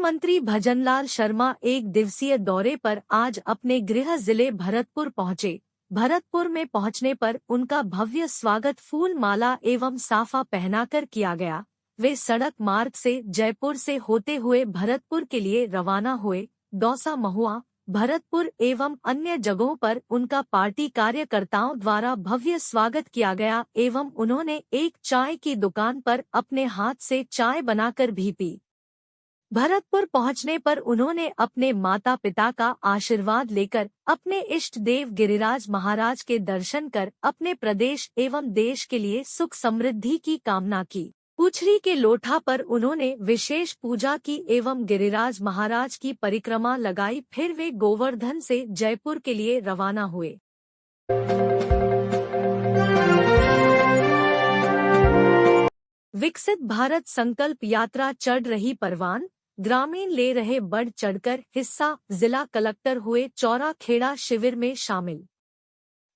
मंत्री भजनलाल शर्मा एक दिवसीय दौरे पर आज अपने गृह जिले भरतपुर पहुंचे। भरतपुर में पहुंचने पर उनका भव्य स्वागत फूल माला एवं साफा पहनाकर किया गया। वे सड़क मार्ग से जयपुर से होते हुए भरतपुर के लिए रवाना हुए। दौसा, महुआ, भरतपुर एवं अन्य जगहों पर उनका पार्टी कार्यकर्ताओं द्वारा भव्य स्वागत किया गया एवं उन्होंने एक चाय की दुकान पर अपने हाथ से चाय बनाकर भी पी। भरतपुर पहुंचने पर उन्होंने अपने माता पिता का आशीर्वाद लेकर अपने इष्ट देव गिरिराज महाराज के दर्शन कर अपने प्रदेश एवं देश के लिए सुख समृद्धि की कामना की। पुछरी के लोठा पर उन्होंने विशेष पूजा की एवं गिरिराज महाराज की परिक्रमा लगाई। फिर वे गोवर्धन से जयपुर के लिए रवाना हुए। विकसित भारत संकल्प यात्रा चढ़ रही परवान, ग्रामीण ले रहे बढ़ चढ़कर हिस्सा। जिला कलेक्टर हुए चौरा खेड़ा शिविर में शामिल।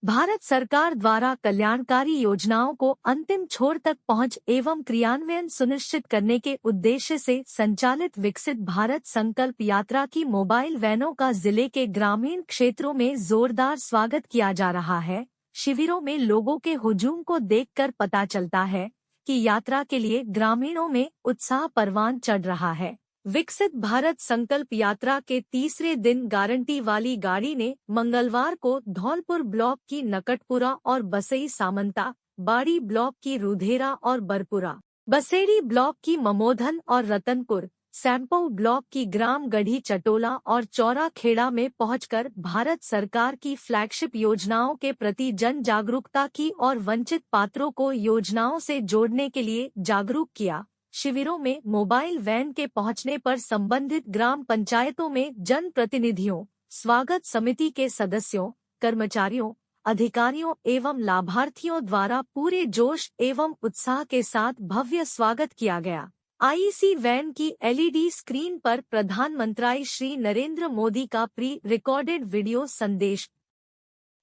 भारत सरकार द्वारा कल्याणकारी योजनाओं को अंतिम छोर तक पहुंच एवं क्रियान्वयन सुनिश्चित करने के उद्देश्य से संचालित विकसित भारत संकल्प यात्रा की मोबाइल वैनों का जिले के ग्रामीण क्षेत्रों में जोरदार स्वागत किया जा रहा है। शिविरों में लोगों के हुजूम को देखकर पता चलता है कि यात्रा के लिए ग्रामीणों में उत्साह परवान चढ़ रहा है। विकसित भारत संकल्प यात्रा के तीसरे दिन गारंटी वाली गाड़ी ने मंगलवार को धौलपुर ब्लॉक की नकटपुरा और बसई सामंता, बाड़ी ब्लॉक की रुधेरा और बरपुरा, बसेड़ी ब्लॉक की ममोधन और रतनपुर, सैंपौ ब्लॉक की ग्राम गढ़ी चटोला और चौरा खेड़ा में पहुंचकर भारत सरकार की फ्लैगशिप योजनाओं के प्रति जन जागरूकता की और वंचित पात्रों को योजनाओं से जोड़ने के लिए जागरूक किया। शिविरों में मोबाइल वैन के पहुंचने पर संबंधित ग्राम पंचायतों में जन प्रतिनिधियों, स्वागत समिति के सदस्यों, कर्मचारियों, अधिकारियों एवं लाभार्थियों द्वारा पूरे जोश एवं उत्साह के साथ भव्य स्वागत किया गया। आईसी वैन की एलईडी स्क्रीन पर प्रधानमंत्री श्री नरेंद्र मोदी का प्री रिकॉर्डेड वीडियो संदेश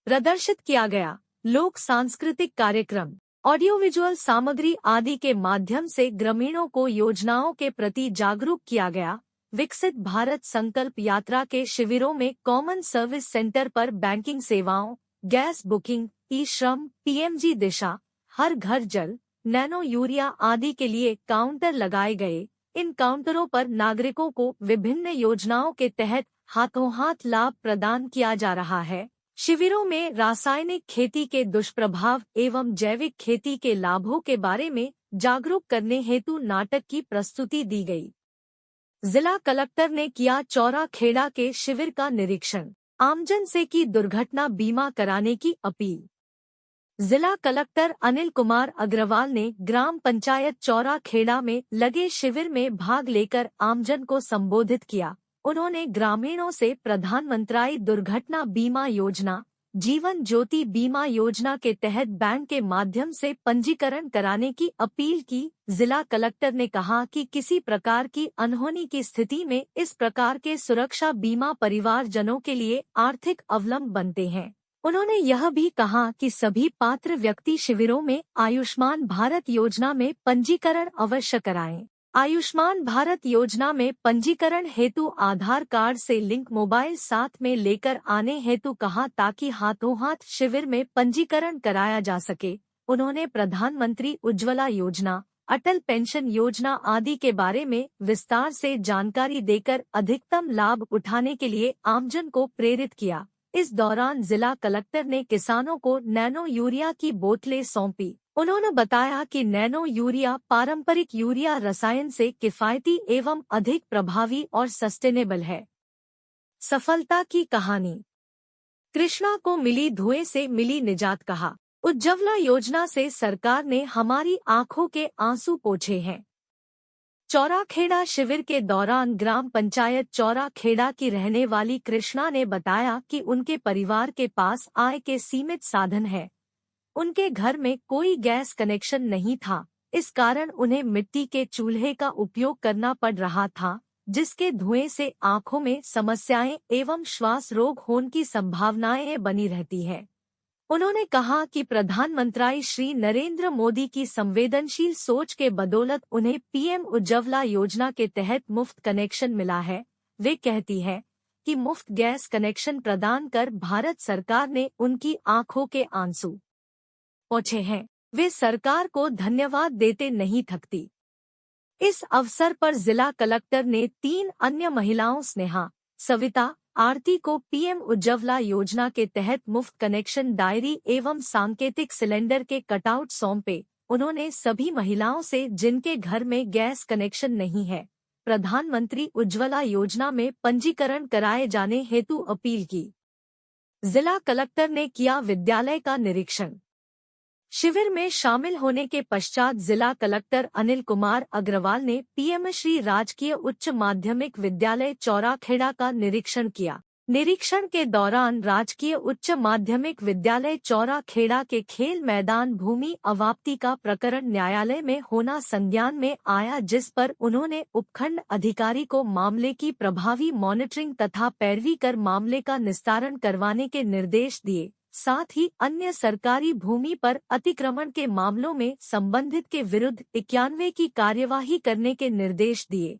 प्रदर्शित किया गया। लोक सांस्कृतिक कार्यक्रम, ऑडियो विजुअल सामग्री आदि के माध्यम से ग्रामीणों को योजनाओं के प्रति जागरूक किया गया। विकसित भारत संकल्प यात्रा के शिविरों में कॉमन सर्विस सेंटर पर बैंकिंग सेवाओं, गैस बुकिंग, ई श्रम, पीएमजी दिशा, हर घर जल, नैनो यूरिया आदि के लिए काउंटर लगाए गए। इन काउंटरों पर नागरिकों को विभिन्न योजनाओं के तहत हाथों हाथ लाभ प्रदान किया जा रहा है। शिविरों में रासायनिक खेती के दुष्प्रभाव एवं जैविक खेती के लाभों के बारे में जागरूक करने हेतु नाटक की प्रस्तुति दी गई। जिला कलेक्टर ने किया चौरा खेड़ा के शिविर का निरीक्षण, आमजन से की दुर्घटना बीमा कराने की अपील। जिला कलेक्टर अनिल कुमार अग्रवाल ने ग्राम पंचायत चौरा खेड़ा में लगे शिविर में भाग लेकर आमजन को संबोधित किया। उन्होंने ग्रामीणों से प्रधानमंत्री दुर्घटना बीमा योजना, जीवन ज्योति बीमा योजना के तहत बैंक के माध्यम से पंजीकरण कराने की अपील की। जिला कलेक्टर ने कहा कि किसी प्रकार की अनहोनी की स्थिति में इस प्रकार के सुरक्षा बीमा परिवारजनों के लिए आर्थिक अवलंब बनते हैं। उन्होंने यह भी कहा कि सभी पात्र व्यक्ति शिविरों में आयुष्मान भारत योजना में पंजीकरण अवश्य कराएं। आयुष्मान भारत योजना में पंजीकरण हेतु आधार कार्ड से लिंक मोबाइल साथ में लेकर आने हेतु कहा ताकि हाथों हाथ शिविर में पंजीकरण कराया जा सके। उन्होंने प्रधानमंत्री उज्ज्वला योजना, अटल पेंशन योजना आदि के बारे में विस्तार से जानकारी देकर अधिकतम लाभ उठाने के लिए आमजन को प्रेरित किया। इस दौरान जिला कलेक्टर ने किसानों को नैनो यूरिया की बोतलें सौंपी। उन्होंने बताया कि नैनो यूरिया पारंपरिक यूरिया रसायन से किफायती एवं अधिक प्रभावी और सस्टेनेबल है। सफलता की कहानी, कृष्णा को मिली धुएं से मिली निजात कहा। उज्ज्वला योजना से सरकार ने हमारी आंखों के आंसू पोंछे हैं। चौरा खेड़ा शिविर के दौरान ग्राम पंचायत चौरा खेड़ा की रहने वाली कृष्णा ने बताया कि उनके परिवार के पास आय के सीमित साधन है। उनके घर में कोई गैस कनेक्शन नहीं था, इस कारण उन्हें मिट्टी के चूल्हे का उपयोग करना पड़ रहा था, जिसके धुएं से आंखों में समस्याएं एवं श्वास रोग होने की संभावनाएं बनी रहती है। उन्होंने कहा कि प्रधानमंत्री श्री नरेंद्र मोदी की संवेदनशील सोच के बदौलत उन्हें पीएम उज्ज्वला योजना के तहत मुफ्त कनेक्शन मिला है। वे कहती है कि मुफ्त गैस कनेक्शन प्रदान कर भारत सरकार ने उनकी आंखों के आंसू पोंछे हैं। वे सरकार को धन्यवाद देते नहीं थकती। इस अवसर पर जिला कलेक्टर ने 3 अन्य महिलाओं स्नेहा, सविता, आरती को पीएम उज्ज्वला योजना के तहत मुफ्त कनेक्शन डायरी एवं सांकेतिक सिलेंडर के कटआउट सौंपे। उन्होंने सभी महिलाओं से जिनके घर में गैस कनेक्शन नहीं है, प्रधानमंत्री उज्ज्वला योजना में पंजीकरण कराए जाने हेतु अपील की। जिला कलेक्टर ने किया विद्यालय का निरीक्षण। शिविर में शामिल होने के पश्चात जिला कलेक्टर अनिल कुमार अग्रवाल ने पीएमश्री राजकीय उच्च माध्यमिक विद्यालय चौराखेड़ा का निरीक्षण किया। निरीक्षण के दौरान राजकीय उच्च माध्यमिक विद्यालय चौराखेड़ा के खेल मैदान भूमि अवाप्ति का प्रकरण न्यायालय में होना संज्ञान में आया, जिस पर उन्होंने उपखंड अधिकारी को मामले की प्रभावी मॉनिटरिंग तथा पैरवी कर मामले का निस्तारण करवाने के निर्देश दिए। साथ ही अन्य सरकारी भूमि पर अतिक्रमण के मामलों में संबंधित के विरुद्ध 91 की कार्यवाही करने के निर्देश दिए।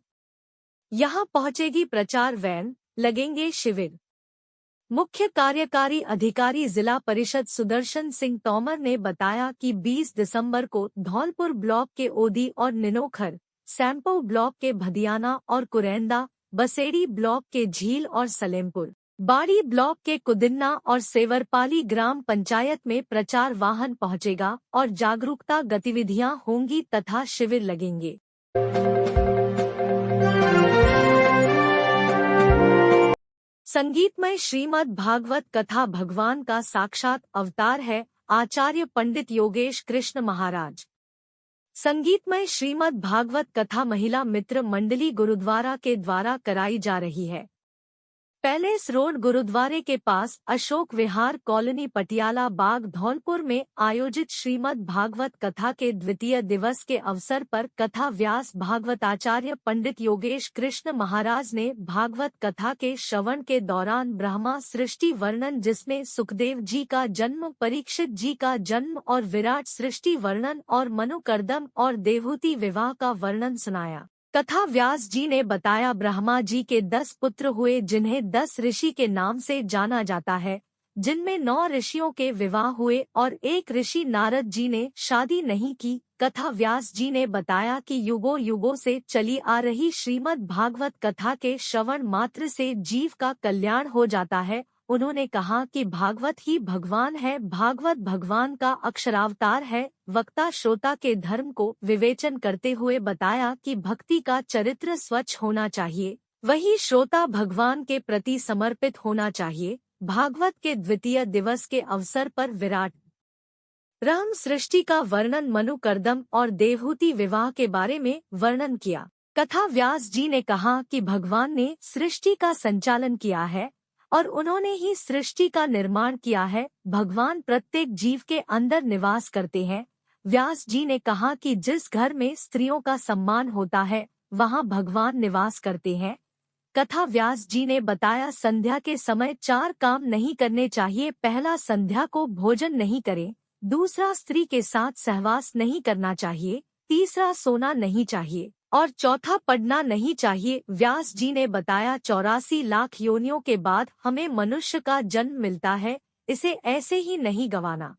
यहां पहुंचेगी प्रचार वैन, लगेंगे शिविर। मुख्य कार्यकारी अधिकारी जिला परिषद सुदर्शन सिंह तोमर ने बताया कि 20 दिसंबर को धौलपुर ब्लॉक के ओदी और निनोखर, सैंपो ब्लॉक के भदियाना और कुरैंदा, बसेड़ी ब्लॉक के झील और सलेमपुर, बाड़ी ब्लॉक के कुदिन्ना और सेवरपाली ग्राम पंचायत में प्रचार वाहन पहुंचेगा और जागरूकता गतिविधियां होंगी तथा शिविर लगेंगे। संगीतमय श्रीमद् भागवत कथा भगवान का साक्षात अवतार है, आचार्य पंडित योगेश कृष्ण महाराज। संगीतमय श्रीमद् भागवत कथा महिला मित्र मंडली गुरुद्वारा के द्वारा कराई जा रही है। पैलेस रोड गुरुद्वारे के पास अशोक विहार कॉलोनी पटियाला बाग धौलपुर में आयोजित श्रीमद् भागवत कथा के द्वितीय दिवस के अवसर पर कथा व्यास भागवताचार्य पंडित योगेश कृष्ण महाराज ने भागवत कथा के श्रवण के दौरान ब्रह्मा सृष्टि वर्णन, जिसमें सुखदेव जी का जन्म, परीक्षित जी का जन्म और विराट सृष्टि वर्णन और मनुकर्दम और देवहूति विवाह का वर्णन सुनाया। कथा व्यास जी ने बताया, ब्रह्मा जी के 10 पुत्र हुए जिन्हें 10 ऋषि के नाम से जाना जाता है, जिनमें 9 ऋषियों के विवाह हुए और एक ऋषि नारद जी ने शादी नहीं की। कथा व्यास जी ने बताया कि युगों युगों से चली आ रही श्रीमद् भागवत कथा के श्रवण मात्र से जीव का कल्याण हो जाता है। उन्होंने कहा कि भागवत ही भगवान है, भागवत भगवान का अक्षरावतार है। वक्ता श्रोता के धर्म को विवेचन करते हुए बताया कि भक्ति का चरित्र स्वच्छ होना चाहिए, वही श्रोता भगवान के प्रति समर्पित होना चाहिए। भागवत के द्वितीय दिवस के अवसर पर विराट राम सृष्टि का वर्णन, मनुकर्दम और देवहूति विवाह के बारे में वर्णन किया। कथा व्यास जी ने कहा कि भगवान ने सृष्टि का संचालन किया है और उन्होंने ही सृष्टि का निर्माण किया है। भगवान प्रत्येक जीव के अंदर निवास करते हैं। व्यास जी ने कहा कि जिस घर में स्त्रियों का सम्मान होता है, वहां भगवान निवास करते हैं। कथा व्यास जी ने बताया, संध्या के समय 4 काम नहीं करने चाहिए। पहला, संध्या को भोजन नहीं करें। दूसरा, स्त्री के साथ सहवास नहीं करना चाहिए। तीसरा, सोना नहीं चाहिए और चौथा, पढ़ना नहीं चाहिए। व्यास जी ने बताया, 84 लाख योनियों के बाद हमें मनुष्य का जन्म मिलता है, इसे ऐसे ही नहीं गंवाना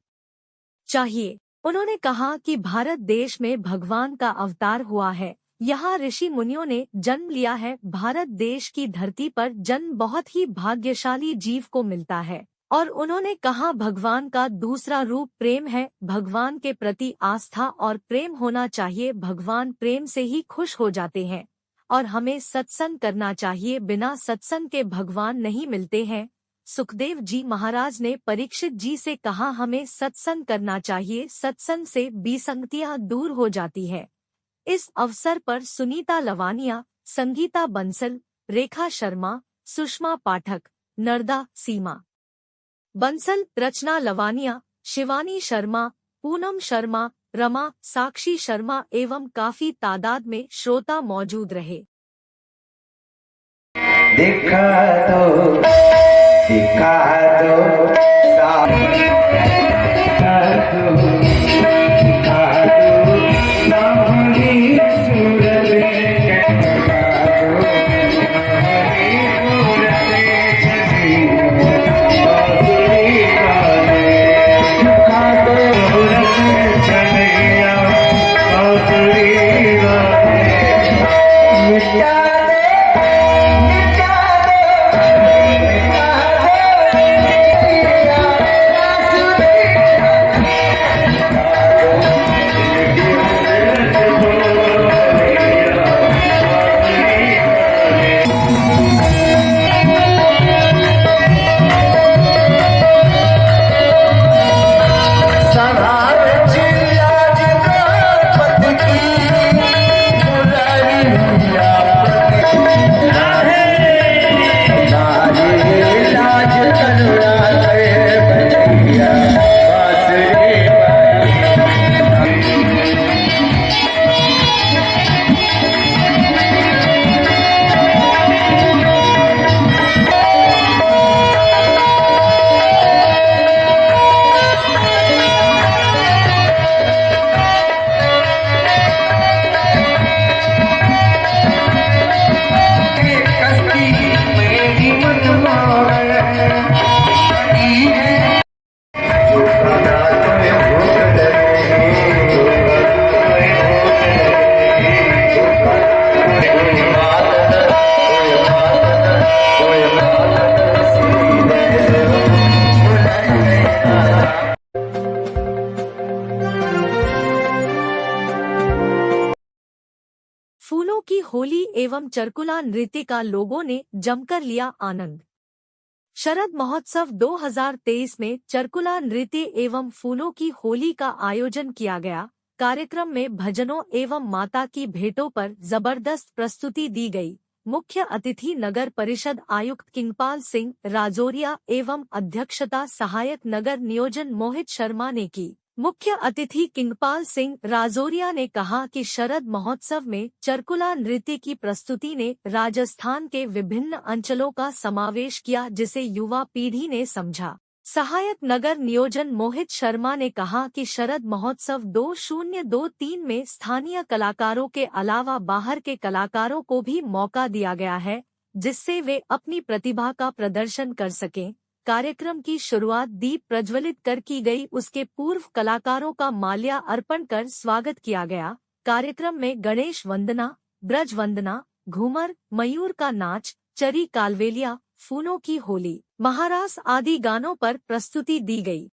चाहिए। उन्होंने कहा कि भारत देश में भगवान का अवतार हुआ है, यहाँ ऋषि मुनियों ने जन्म लिया है। भारत देश की धरती पर जन्म बहुत ही भाग्यशाली जीव को मिलता है। और उन्होंने कहा, भगवान का दूसरा रूप प्रेम है। भगवान के प्रति आस्था और प्रेम होना चाहिए। भगवान प्रेम से ही खुश हो जाते हैं और हमें सत्संग करना चाहिए। बिना सत्संग के भगवान नहीं मिलते हैं। सुखदेव जी महाराज ने परीक्षित जी से कहा, हमें सत्संग करना चाहिए, सत्संग से विसंगतियां दूर हो जाती है। इस अवसर पर सुनीता लवानिया, संगीता बंसल, रेखा शर्मा, सुषमा पाठक, नर्दा सीमा बंसल, रचना लवानिया, शिवानी शर्मा, पूनम शर्मा, रमा, साक्षी शर्मा एवं काफी तादाद में श्रोता मौजूद रहे। दिखा दो एवं चरकुला नृत्य का लोगों ने जमकर लिया आनंद। शरद महोत्सव 2023 में चरकुला नृत्य एवं फूलों की होली का आयोजन किया गया। कार्यक्रम में भजनों एवं माता की भेंटों पर जबरदस्त प्रस्तुति दी गई। मुख्य अतिथि नगर परिषद आयुक्त किंगपाल सिंह राजौरिया एवं अध्यक्षता सहायक नगर नियोजन मोहित शर्मा ने की। मुख्य अतिथि किंगपाल सिंह राजौरिया ने कहा कि शरद महोत्सव में चरकुला नृत्य की प्रस्तुति ने राजस्थान के विभिन्न अंचलों का समावेश किया, जिसे युवा पीढ़ी ने समझा। सहायक नगर नियोजन मोहित शर्मा ने कहा कि शरद महोत्सव 2023 में स्थानीय कलाकारों के अलावा बाहर के कलाकारों को भी मौका दिया गया है, जिससे वे अपनी प्रतिभा का प्रदर्शन कर सकें। कार्यक्रम की शुरुआत दीप प्रज्वलित कर की गई। उसके पूर्व कलाकारों का माल्या अर्पण कर स्वागत किया गया। कार्यक्रम में गणेश वंदना, ब्रज वंदना, घूमर, मयूर का नाच, चरी कालवेलिया, फूलों की होली, महारास आदि गानों पर प्रस्तुति दी गई।